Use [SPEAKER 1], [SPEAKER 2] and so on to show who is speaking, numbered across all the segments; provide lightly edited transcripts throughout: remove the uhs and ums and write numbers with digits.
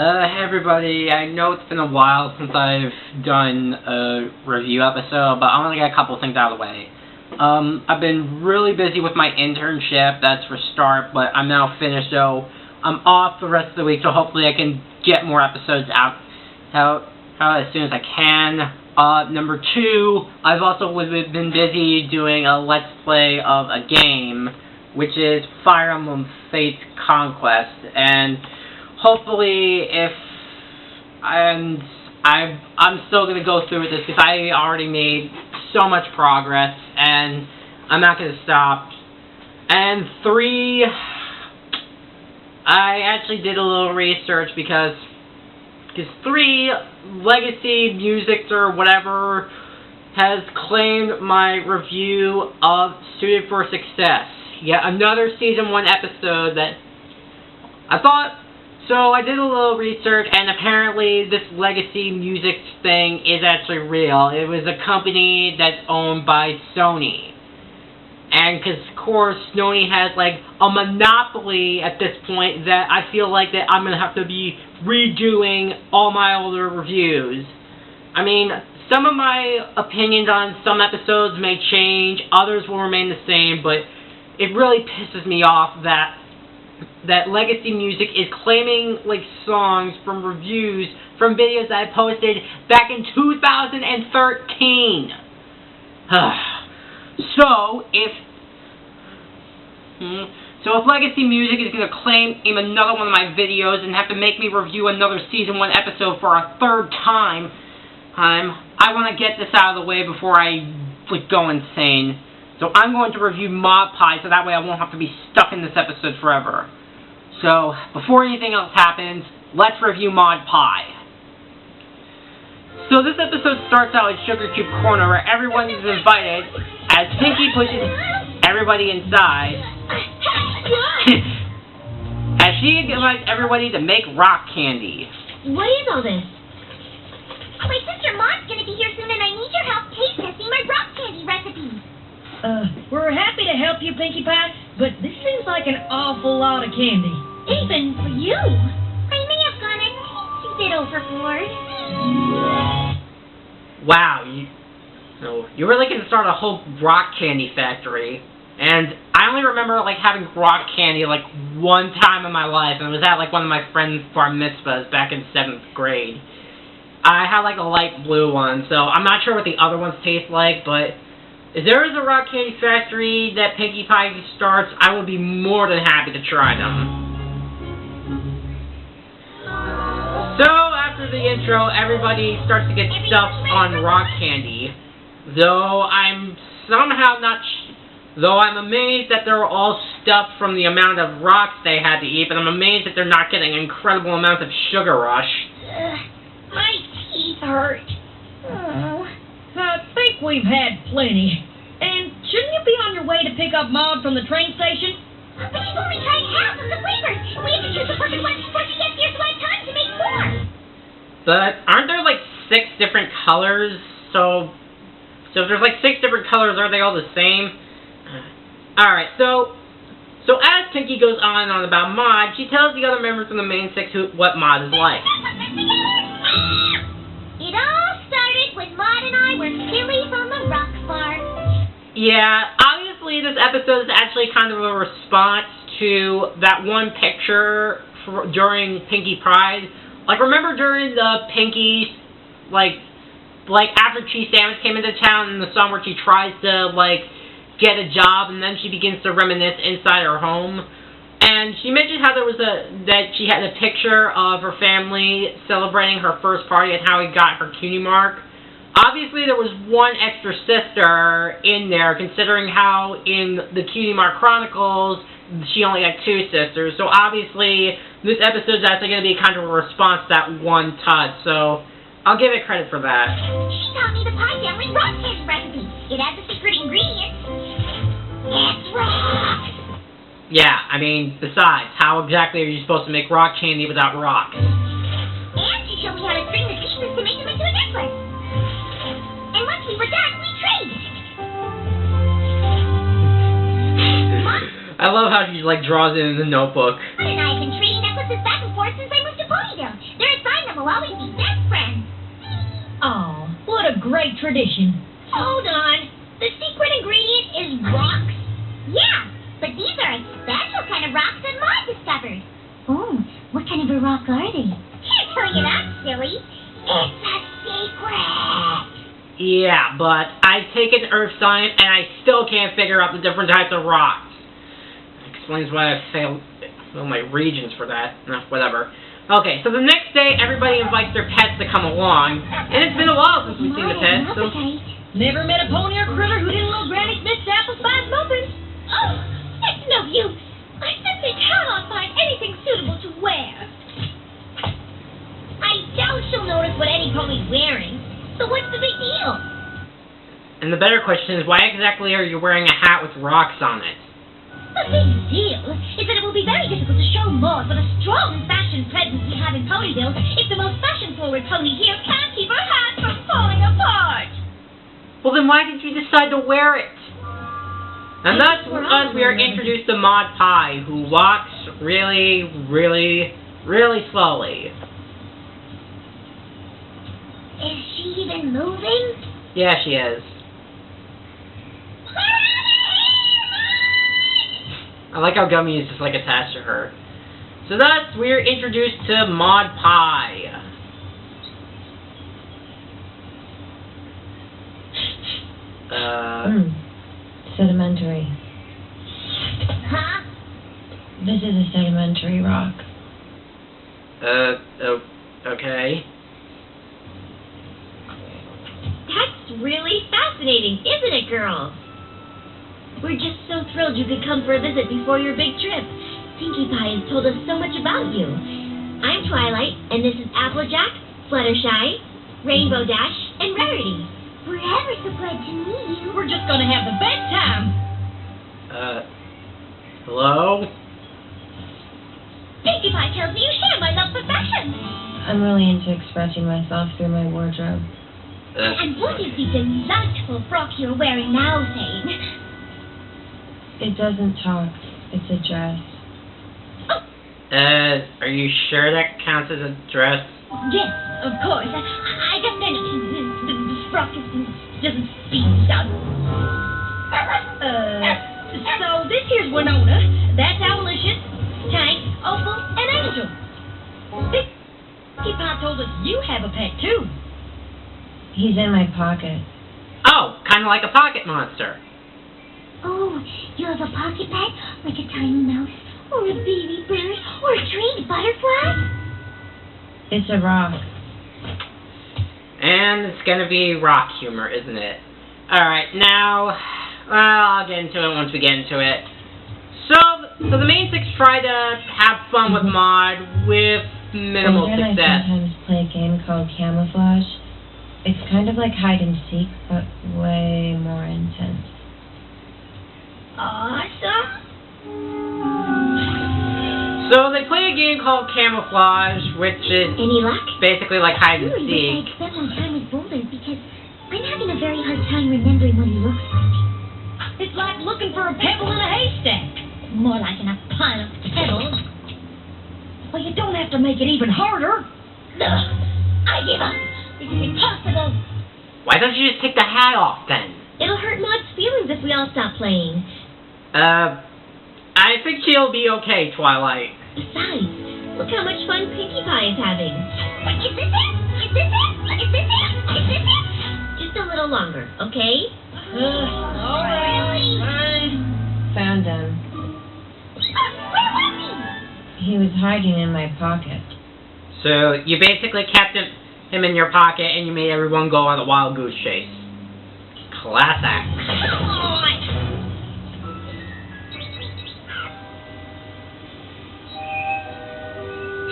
[SPEAKER 1] Hey everybody, I know it's been a while since I've done a review episode, but I want to get a couple things out of the way. I've been really busy with my internship, that's for start, but I'm now finished, so I'm off the rest of the week, so hopefully I can get more episodes out as soon as I can. Number two, I've also been busy doing a Let's Play of a game, which is Fire Emblem Fates Conquest, and hopefully, I'm still gonna go through with this because I already made so much progress, and I'm not gonna stop. And three, I actually did a little research because three, Legacy Music or whatever has claimed my review of Suited for Success. Yet another Season 1 episode that I thought. So I did a little research, and apparently this Legacy Music thing is actually real. It was a company that's owned by Sony. And because, of course, Sony has, like, a monopoly at this point that I feel like that I'm going to have to be redoing all my older reviews. I mean, some of my opinions on some episodes may change, others will remain the same, but it really pisses me off that Legacy Music is claiming, like, songs from reviews from videos that I posted back in 2013. So if Legacy Music is going to claim another one of my videos and have to make me review another Season 1 episode for a third time, I want to get this out of the way before I go insane. So I'm going to review Mod Pie, so that way I won't have to be stuck in this episode forever. So, before anything else happens, let's review Mod Pie. So this episode starts out at Sugar Cube Corner, where everyone is invited, as Pinky pushes everybody inside, as she invites everybody to make rock candy.
[SPEAKER 2] What is all this? My sister Maud's gonna be here soon, and I need your help taste testing my rock candy recipe.
[SPEAKER 3] We're happy to help you, Pinkie Pie, but this seems like an awful lot of candy.
[SPEAKER 2] Even for you. I may have gone a teensy bit overboard.
[SPEAKER 1] Wow, you really can start a whole rock candy factory. And I only remember, like, having rock candy, like, one time in my life, and it was at, like, one of my friend's bar mitzvahs back in 7th grade. I had, like, a light blue one, so I'm not sure what the other ones taste like, but if there is a rock candy factory that Pinkie Pie starts, I will be more than happy to try them. So, after the intro, everybody starts to get stuffed on rock candy. Though I'm amazed that they're all stuffed from the amount of rocks they had to eat, but I'm amazed that they're not getting incredible amounts of sugar rush.
[SPEAKER 2] My teeth hurt. Oh.
[SPEAKER 3] I think we've had plenty. And shouldn't you be on your way to pick up Maud from the train station?
[SPEAKER 2] But you've only tried half of the flavors. We have to choose the perfect one before she gets here so I have time to make more.
[SPEAKER 1] But aren't there like 6 different colors? So if there's like 6 different colors, are they all the same? Alright, so as Pinky goes on and on about Maud, she tells the other members of the main 6 what Maud is like.
[SPEAKER 2] It all started when Maud and I were silly on the rock farm.
[SPEAKER 1] Yeah, obviously this episode is actually kind of a response to that one picture during Pinkie Pride. Like, remember during the Pinky, like after Cheese Sandwich came into town in the song where she tries to, like, get a job and then she begins to reminisce inside her home? And she mentioned how that she had a picture of her family celebrating her first party and how he got her cutie mark. Obviously, there was one extra sister in there, considering how in the Cutie Mark Chronicles, she only had 2 sisters. So obviously, this episode is actually going to be kind of a response to that one touch. So I'll give it credit for that.
[SPEAKER 2] She taught me the Pie Family rock candy recipe. It has the secret ingredients. It's rocks.
[SPEAKER 1] Yeah, I mean, besides, how exactly are you supposed to make rock candy without rocks?
[SPEAKER 2] And she showed me how to string the pieces to make them into a necklace. And once we were done, we traded.
[SPEAKER 1] I love how she, like, draws it in the notebook.
[SPEAKER 2] Mom and I have been trading necklaces back and forth since I moved to Ponyville.
[SPEAKER 3] great tradition.
[SPEAKER 2] Hold on. The secret ingredient is rocks? Yeah, but these are a special kind of rocks that Maud discovered. Oh, what kind of a rock are they? Can't tell you that, silly. It's a secret.
[SPEAKER 1] Yeah, but I've taken Earth Science and I still can't figure out the different types of rocks. That explains why I failed my regions for that. Whatever. Okay, so the next day everybody invites their pets to come along, and it's been a while since we've seen the pets, so...
[SPEAKER 3] Never met a pony or critter who didn't love Granny Smith's apple spice muffins.
[SPEAKER 2] Oh, it's no use. I simply cannot find anything suitable to wear. I doubt she'll notice what any pony's wearing. So what's the big deal?
[SPEAKER 1] And the better question is, why exactly are you wearing a hat with rocks on it?
[SPEAKER 2] The big deal is that it will be very difficult to show Maud what a strong fashion presence we have in Ponyville if the most fashion-forward pony here can't keep her hat from falling apart.
[SPEAKER 1] Well, then why did you decide to wear it? And that's because we are introduced to Maud Pie, who walks really, really, really slowly.
[SPEAKER 2] Is she even moving?
[SPEAKER 1] Yeah, she is. I like how Gummy is just like attached to her. So thus, we're introduced to Maud Pie.
[SPEAKER 4] Sedimentary.
[SPEAKER 2] Huh?
[SPEAKER 4] This is a sedimentary rock.
[SPEAKER 1] Okay.
[SPEAKER 2] That's really fascinating, isn't it, girls? We're just so thrilled you could come for a visit before your big trip. Pinkie Pie has told us so much about you. I'm Twilight, and this is Applejack, Fluttershy, Rainbow Dash, and Rarity. We're ever so glad to meet you.
[SPEAKER 3] We're just gonna have the best time.
[SPEAKER 1] Hello?
[SPEAKER 2] Pinkie Pie tells me you share my love for fashion.
[SPEAKER 4] I'm really into expressing myself through my wardrobe.
[SPEAKER 2] And what is the delightful frock you're wearing now, Zane?
[SPEAKER 4] It doesn't talk. It's a dress.
[SPEAKER 1] Are you sure that counts as a dress?
[SPEAKER 2] Yes, of course. I just meant the frock doesn't speak out.
[SPEAKER 3] So this here's Winona. That's Owlicious, Tank, Opal, and Angel. Pinkie Pie told us you have a pet too.
[SPEAKER 4] He's in my pocket.
[SPEAKER 1] Oh, kind of like a pocket monster.
[SPEAKER 2] Oh, you have a pocket pet? Like a tiny mouse, or a baby bird, or a trained butterfly?
[SPEAKER 4] It's a rock.
[SPEAKER 1] And it's gonna be rock humor, isn't it? Alright, now, well, I'll get into it once we get into it. So the main six try to have fun with Maud with minimal
[SPEAKER 4] Ranger and I
[SPEAKER 1] success.
[SPEAKER 4] sometimes play a game called Camouflage. It's kind of like hide and seek, but way more intense.
[SPEAKER 2] Awesome.
[SPEAKER 1] So they play a game called Camouflage, which is
[SPEAKER 2] Any luck?
[SPEAKER 1] basically like hide and
[SPEAKER 2] I really wish
[SPEAKER 1] seek.
[SPEAKER 2] I'd spent more time with Boulder because I'm having a very hard time remembering what he looks like.
[SPEAKER 3] It's like looking for a pebble in a haystack.
[SPEAKER 2] More like in a pile of pebbles.
[SPEAKER 3] Well, you don't have to make it even harder.
[SPEAKER 2] Ugh, I give up. This is impossible.
[SPEAKER 1] Why don't you just take the hat off then?
[SPEAKER 2] It'll hurt Maud's feelings if we all stop playing.
[SPEAKER 1] I think she'll be okay, Twilight.
[SPEAKER 2] Besides, look how much fun Pinkie Pie is having. Is this it? Is this it? Is this it? Is this it? Just a little longer, okay?
[SPEAKER 3] All right.
[SPEAKER 4] Found him.
[SPEAKER 2] Where was
[SPEAKER 4] He was hiding in my pocket.
[SPEAKER 1] So you basically kept him in your pocket and you made everyone go on a wild goose chase. Class act.
[SPEAKER 2] Come on!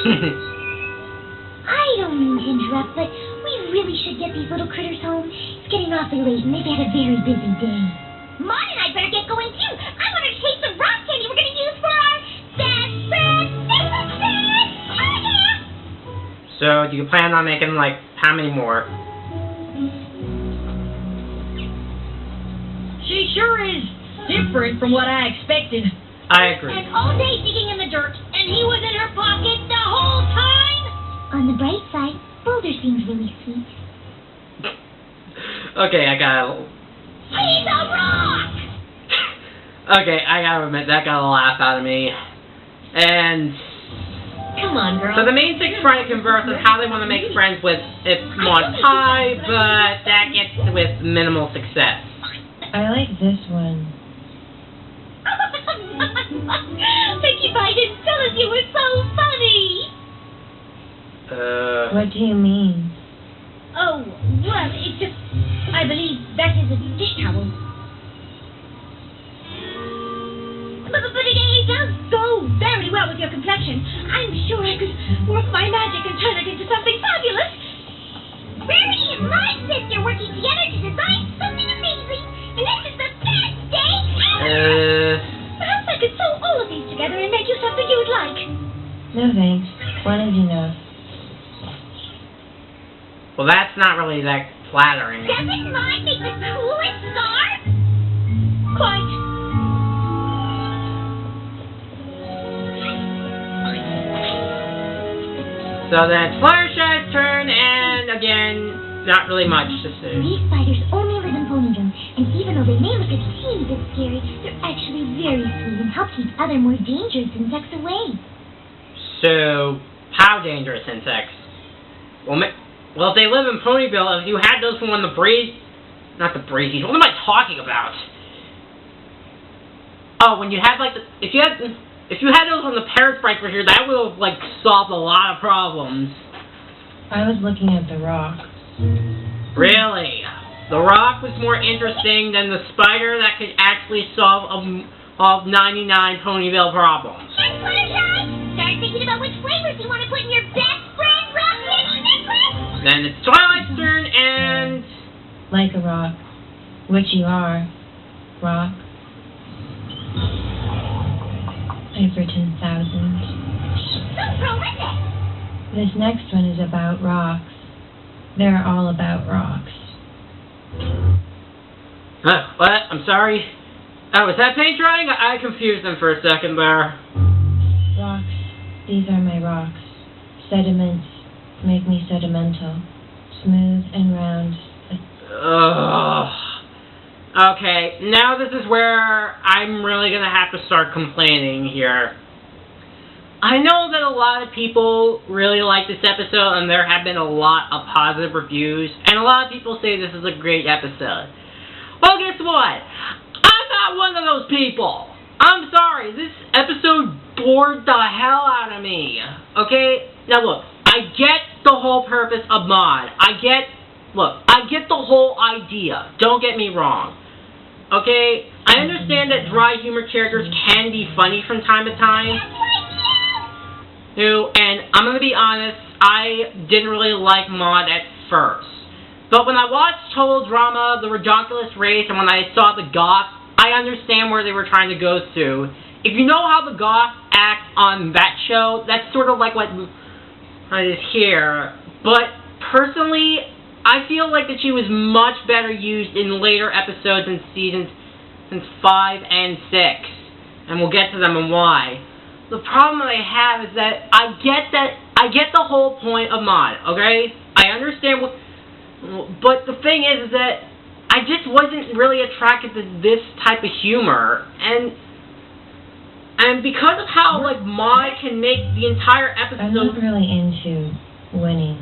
[SPEAKER 2] I don't mean to interrupt, but we really should get these little critters home. It's getting awfully late and they've had a very busy day. Maud and I better get going too. I want to taste the rock candy we're going to use for our best friend Christmas.
[SPEAKER 1] So do you plan on making like how many more?
[SPEAKER 3] She sure is different from what I expected.
[SPEAKER 1] I agree.
[SPEAKER 2] And all day digging in the dirt, and he was in her pocket the whole time. On the bright side, Boulder seems really sweet.
[SPEAKER 1] Okay, I gotta...
[SPEAKER 2] He's a rock!
[SPEAKER 1] Okay, I gotta admit, that got a laugh out of me. And...
[SPEAKER 2] Come on, girl.
[SPEAKER 1] So the main six try to converse on how they want to make friends with Maud Pie, but that gets with minimal success.
[SPEAKER 4] I like this one.
[SPEAKER 2] Pinkie Pie didn't tell us you were so funny!
[SPEAKER 4] What do you mean?
[SPEAKER 2] Oh, well, it's just... I believe that is a dish towel. But it does go very well with your complexion. I'm sure I could work my magic and turn it into something fabulous. Bernie and my sister working together to design something amazing. And this is the best day ever! Perhaps I could sew all of these together and make you something you would like.
[SPEAKER 4] No thanks. One is enough.
[SPEAKER 1] Well, that's not really that flattering.
[SPEAKER 2] Doesn't mine make the coolest scarf? Quite.
[SPEAKER 1] So then it's Fluttershy's turn, and again, not really much to say.
[SPEAKER 2] These spiders only live in Ponyville, and even though they may look a teeny bit scary, they're actually very sweet and help keep other more dangerous insects away.
[SPEAKER 1] So, how dangerous insects? Well, if they live in Ponyville, if you had those from when the not the breezies, what am I talking about? Oh, when you had like if you had those when the parrot sprites were here, that would have like solved a lot of problems.
[SPEAKER 4] I was looking at the rock.
[SPEAKER 1] Really? The rock was more interesting than the spider that could actually solve all 99 Ponyville problems.
[SPEAKER 2] And Fluttershy, start thinking about which flavors you want to put in your best friend rock candy necklace.
[SPEAKER 1] Then it's Twilight's turn, and...
[SPEAKER 4] Like a rock. Which you are. Rock. I've written thousands.
[SPEAKER 2] So prolific.
[SPEAKER 4] This next one is about rocks. They're all about rocks.
[SPEAKER 1] What? I'm sorry. Oh, was that paint drying? I confused them for a second there.
[SPEAKER 4] Rocks. These are my rocks. Sediments make me sedimental. Smooth and round.
[SPEAKER 1] Ugh. Okay, now this is where I'm really gonna have to start complaining here. I know that a lot of people really like this episode, and there have been a lot of positive reviews, and a lot of people say this is a great episode. Well, guess what? I'm not one of those people. I'm sorry, this episode bored the hell out of me. Okay? Now look, I get the whole purpose of Maud. I get the whole idea. Don't get me wrong. Okay? I understand that dry humor characters can be funny from time to time. And I'm going to be honest, I didn't really like Maud at first. But when I watched Total Drama, The Redonkulous Race, and when I saw the Goths, I understand where they were trying to go to. If you know how the Goths act on that show, that's sort of like what is here. But personally, I feel like that she was much better used in later episodes in seasons 5 and 6. And we'll get to them and why. The problem that I have is that I get the whole point of Maud, okay? I understand but the thing is that I just wasn't really attracted to this type of humor, and because of how like Maud can make the entire episode.
[SPEAKER 4] I'm not really into winning.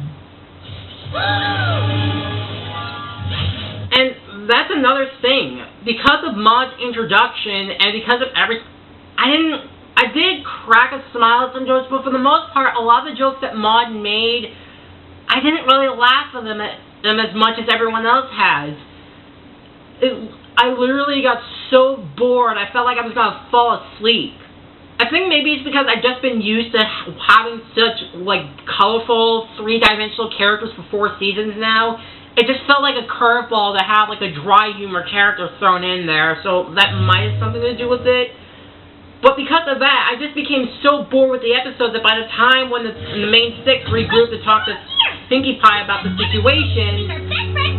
[SPEAKER 1] And that's another thing. Because of Maud's introduction and because of I did crack a smile at some jokes, but for the most part, a lot of the jokes that Maud made, I didn't really laugh at them as much as everyone else has. I literally got so bored, I felt like I was going to fall asleep. I think maybe it's because I've just been used to having such, like, colorful, three-dimensional characters for 4 seasons now. It just felt like a curveball to have, like, a dry humor character thrown in there, so that might have something to do with it. But because of that, I just became so bored with the episode that by the time when the main 6 regrouped to talk to Pinkie Pie about the situation,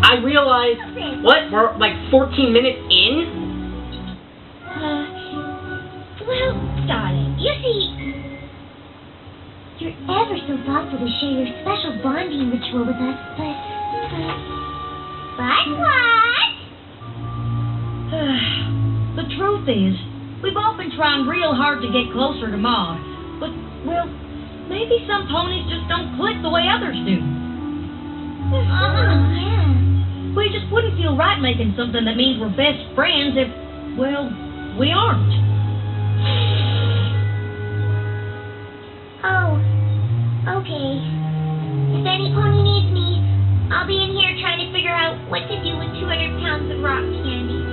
[SPEAKER 1] I realized, what, we're like 14 minutes in?
[SPEAKER 2] Well, darling, you see, you're ever so thoughtful to share your special bonding ritual with us, but But what?
[SPEAKER 3] The truth is, we've all been trying real hard to get closer to Maud, but, well, maybe some ponies just don't click the way others do.
[SPEAKER 2] Yeah.
[SPEAKER 3] We just wouldn't feel right making something that means we're best friends if, well, we aren't.
[SPEAKER 2] Oh, okay. If any pony needs me, I'll be in here trying to figure out what to do with 200 pounds of rock candy.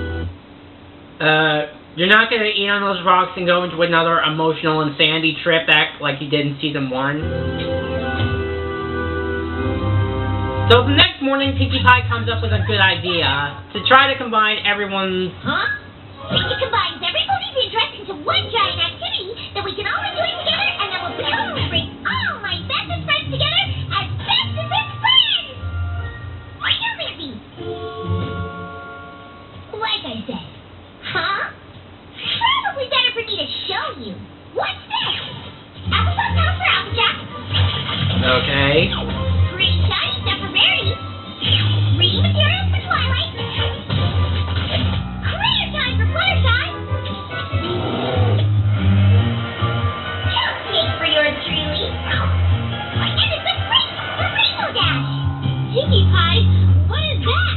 [SPEAKER 1] You're not gonna eat on those rocks and go into another emotional insanity trip act like you did in season 1? So the next morning, Pinkie Pie comes up with a good idea to try to combine everyone's...
[SPEAKER 2] Huh? It combines everybody's interest into one giant activity that we can all enjoy together, and that will bring all my bestest friends together as bestest friends! You're busy! Like I said. Huh? Probably better for me to show you. What's this? Applesauce powder for Applejack.
[SPEAKER 1] Okay.
[SPEAKER 2] Green shiny stuff for Verity. Reading materials for Twilight. Crater time for Fluttershy. Cupcake for yours truly. And it's a great for Rainbow Dash. Pinkie Pie, what is that?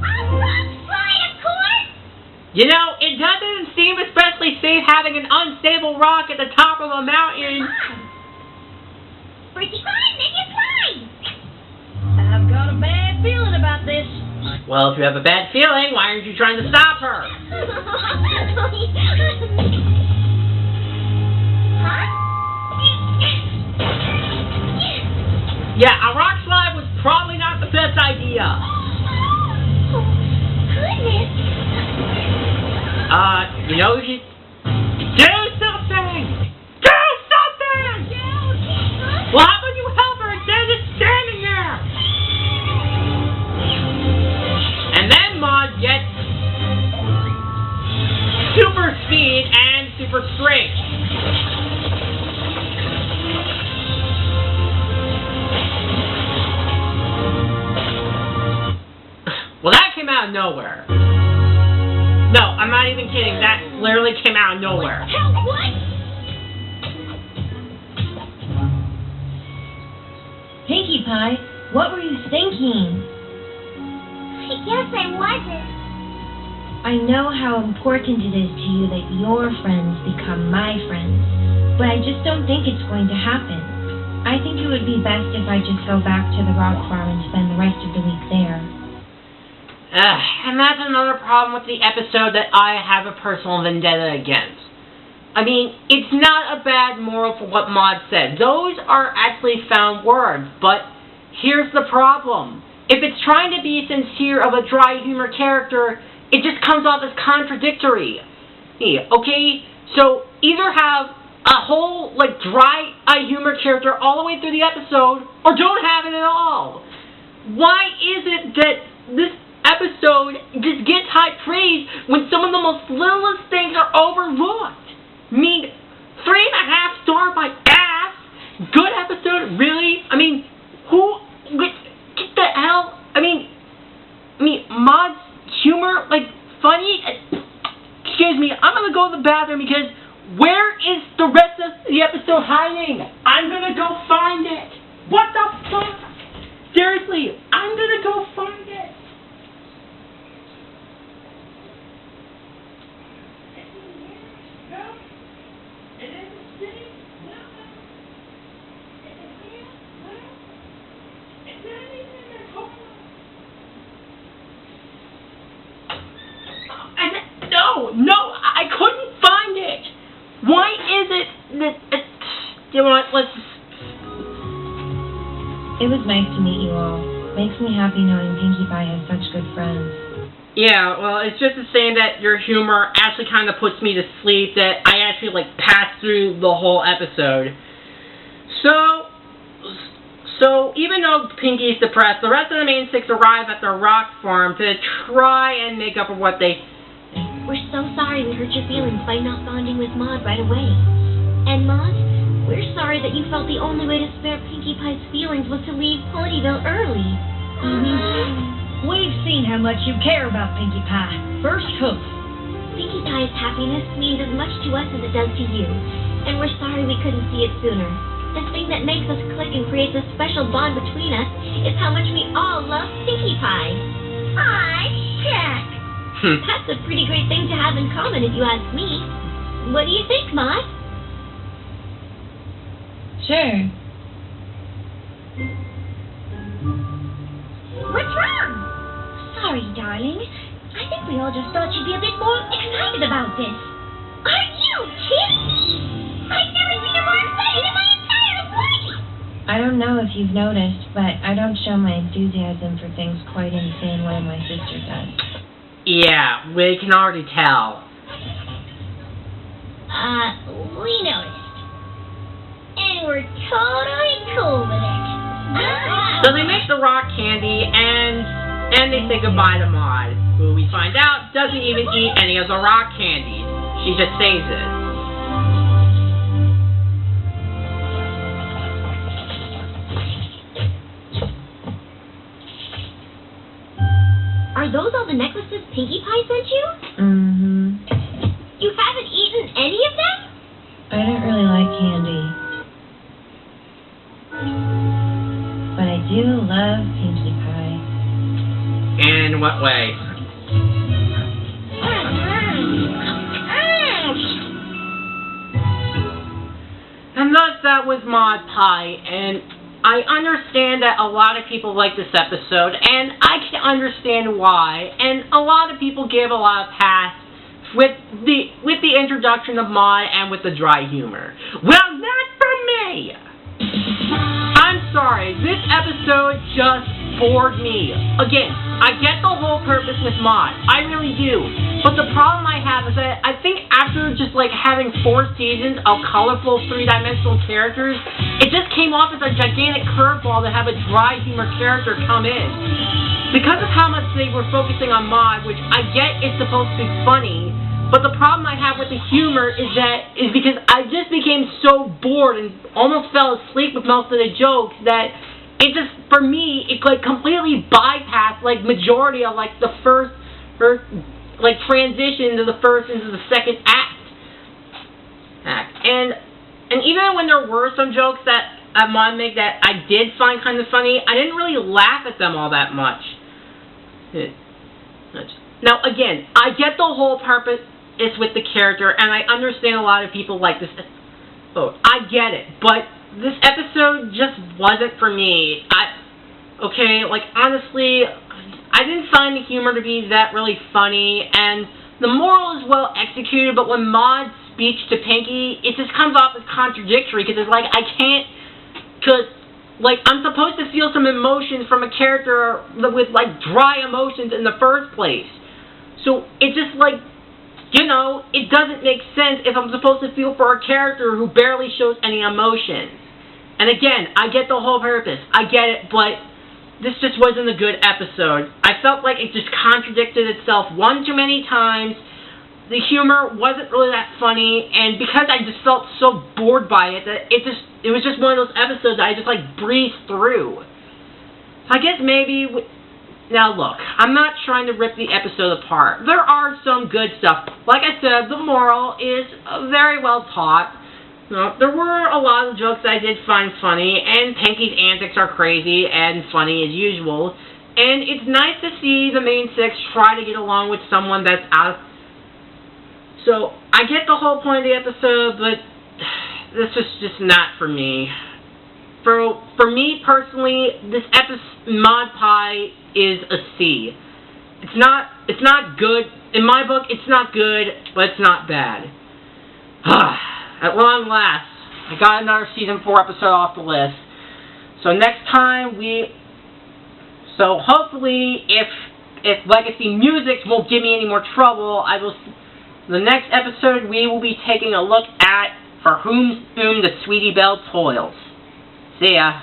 [SPEAKER 2] A rock slide, of course.
[SPEAKER 1] You know, it doesn't seem especially safe having an unstable rock at the top of a mountain.
[SPEAKER 2] First you climb, then you slide.
[SPEAKER 3] I've got a bad feeling about this.
[SPEAKER 1] Well, if you have a bad feeling, why aren't you trying to stop her?
[SPEAKER 2] Huh?
[SPEAKER 1] Yeah, a rock slide was probably not the best idea.
[SPEAKER 2] Oh, goodness.
[SPEAKER 1] You know, you should do something! Do something! Well, how about you help her instead of just standing there? And then Maud gets super speed and super strength. Well, that came out of nowhere. No, I'm not even kidding. That literally came out of nowhere.
[SPEAKER 2] What?
[SPEAKER 4] Pinkie Pie, what were you thinking?
[SPEAKER 2] I guess I wasn't.
[SPEAKER 4] I know how important it is to you that your friends become my friends, but I just don't think it's going to happen. I think it would be best if I just go back to the rock farm and spend the rest of the week there.
[SPEAKER 1] And that's another problem with the episode that I have a personal vendetta against. I mean, it's not a bad moral for what Maud said. Those are actually found words, but here's the problem. If it's trying to be sincere of a dry humor character, it just comes off as contradictory. Okay? So, either have a whole, dry humor character all the way through the episode, or don't have it at all. Why is it that this episode just gets high praise when some of the most littlest things are overlooked? I mean, 3.5 star my ass. Good episode, really? I mean, get the hell? I mean, Maud's humor, funny. Excuse me, I'm gonna go to the bathroom because where is the rest of the episode hiding? I'm gonna go find it. What the fuck? Seriously, I'm gonna go find it. No, I couldn't find it. Why is it that... you know what, let's...
[SPEAKER 4] It was nice to meet you all. Makes me happy knowing Pinkie Pie has such good friends.
[SPEAKER 1] Yeah, well, it's just the same that your humor actually kind of puts me to sleep, that I actually, passed through the whole episode. So even though Pinkie's depressed, the rest of the main six arrive at the rock farm to try and make up for what they...
[SPEAKER 2] We're so sorry we hurt your feelings by not bonding with Maud right away. And Maud, We're sorry that you felt the only way to spare Pinkie Pie's feelings was to leave Ponyville early.
[SPEAKER 3] We've seen how much you care about Pinkie Pie. First hoof.
[SPEAKER 2] Pinkie Pie's happiness means as much to us as it does to you, and we're sorry we couldn't see it sooner. The thing that makes us click and creates a special bond between us is how much we all love Pinkie Pie. Aw, shucks. That's a pretty great thing to have in common if you ask me. What do you think, Maud?
[SPEAKER 4] Sure.
[SPEAKER 2] What's wrong? Sorry, darling. I think we all just thought you'd be a bit more excited about this. Are you kidding me? I've never seen her more excited in my entire life!
[SPEAKER 4] I don't know if you've noticed, but I don't show my enthusiasm for things quite in the same way my sister does.
[SPEAKER 1] Yeah, we can already tell.
[SPEAKER 2] We noticed. And we're totally cool with it.
[SPEAKER 1] So they make the rock candy, and they say goodbye to Maud, who we find out doesn't even eat any of the rock candies. She just saves it.
[SPEAKER 2] Are those all the necklaces Pinkie Pie sent you?
[SPEAKER 4] Mm-hmm.
[SPEAKER 2] You haven't eaten any of them?
[SPEAKER 4] I don't really like candy. But I do love Pinkie Pie.
[SPEAKER 1] In what way? And thus that was Maud Pie, and I understand that a lot of people like this episode, and I can understand why, and a lot of people give a lot of pass with the introduction of Maud and with the dry humor. Well, not for me! I'm sorry, this episode just bored me. Again, I get the whole purpose with Maud, I really do, but the problem I have is that I think after just like having 4 seasons of colorful 3-dimensional characters, it just came off as a gigantic curveball to have a dry humor character come in. Because of how much they were focusing on Maud, which I get is supposed to be funny, but the problem I have with the humor is because I just became so bored and almost fell asleep with most of the jokes that it just, for me, it like completely bypassed like majority of like the first like transition to the first into the second act. And even when there were some jokes that Maud made that I did find kind of funny, I didn't really laugh at them all that much. Now again, I get the whole purpose is with the character, and I understand a lot of people like this. Oh, I get it, but this episode just wasn't for me. Honestly, I didn't find the humor to be that really funny, and the moral is well executed, but when Maud's speech to Pinkie, it just comes off as contradictory, because it's like, I'm supposed to feel some emotions from a character with, like, dry emotions in the first place. So, it's just like, it doesn't make sense if I'm supposed to feel for a character who barely shows any emotion. And again, I get the whole purpose. I get it, but this just wasn't a good episode. I felt like it just contradicted itself one too many times. The humor wasn't really that funny, and because I just felt so bored by it, that it was just one of those episodes that I just like breezed through. So I guess maybe. Now look, I'm not trying to rip the episode apart. There are some good stuff. Like I said, the moral is very well taught. There were a lot of jokes that I did find funny, and Pinkie's antics are crazy and funny as usual. And it's nice to see the main 6 try to get along with someone that's out. So, I get the whole point of the episode, but this was just not for me. For me personally, this episode, Maud Pie is a C. It's not good. In my book, it's not good, but it's not bad. At long last, I got another season 4 episode off the list. So next time hopefully if Legacy Music won't give me any more trouble, the next episode we will be taking a look at For Whom the Sweetie Belle Toils. See ya.